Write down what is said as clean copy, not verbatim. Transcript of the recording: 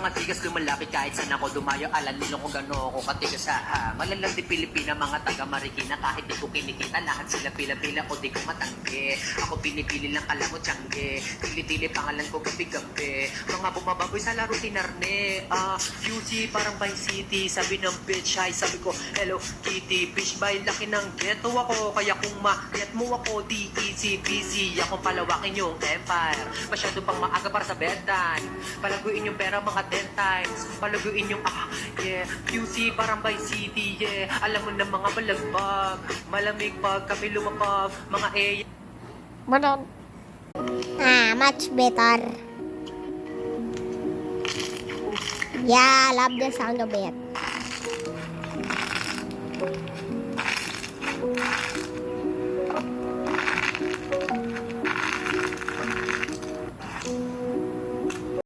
mga tigas lumalapit kahit saan ako dumayo. Alam nila kung gano'n ako katigas malalang di Pilipina, mga taga Marikina. Kahit di ko kinikita, lahat sila pila-pila o di ko matanggi. Ako pinipili lang kala mo tiyangge. Tili-tili pangalan ko gabi-gabi. Mga bumababoy sa laro tinarne. QC parang Vice City. Sabi ng bitch, hi, sabi ko hello Kitty. Bitch by laki ng ghetto ako. Kaya kung mayat mo ako, di easy busy. Akong palawakin yung empire. Masyado pang maaga para sa bedtime. Palaguin yung pera mga 10 times. Palaguin yung yeah. QC parang Vice City, yeah. Alam mo na mga balagbag. Malamig pag kami lumapag. Mga Manon. Much better. Yeah, I love the sound of it.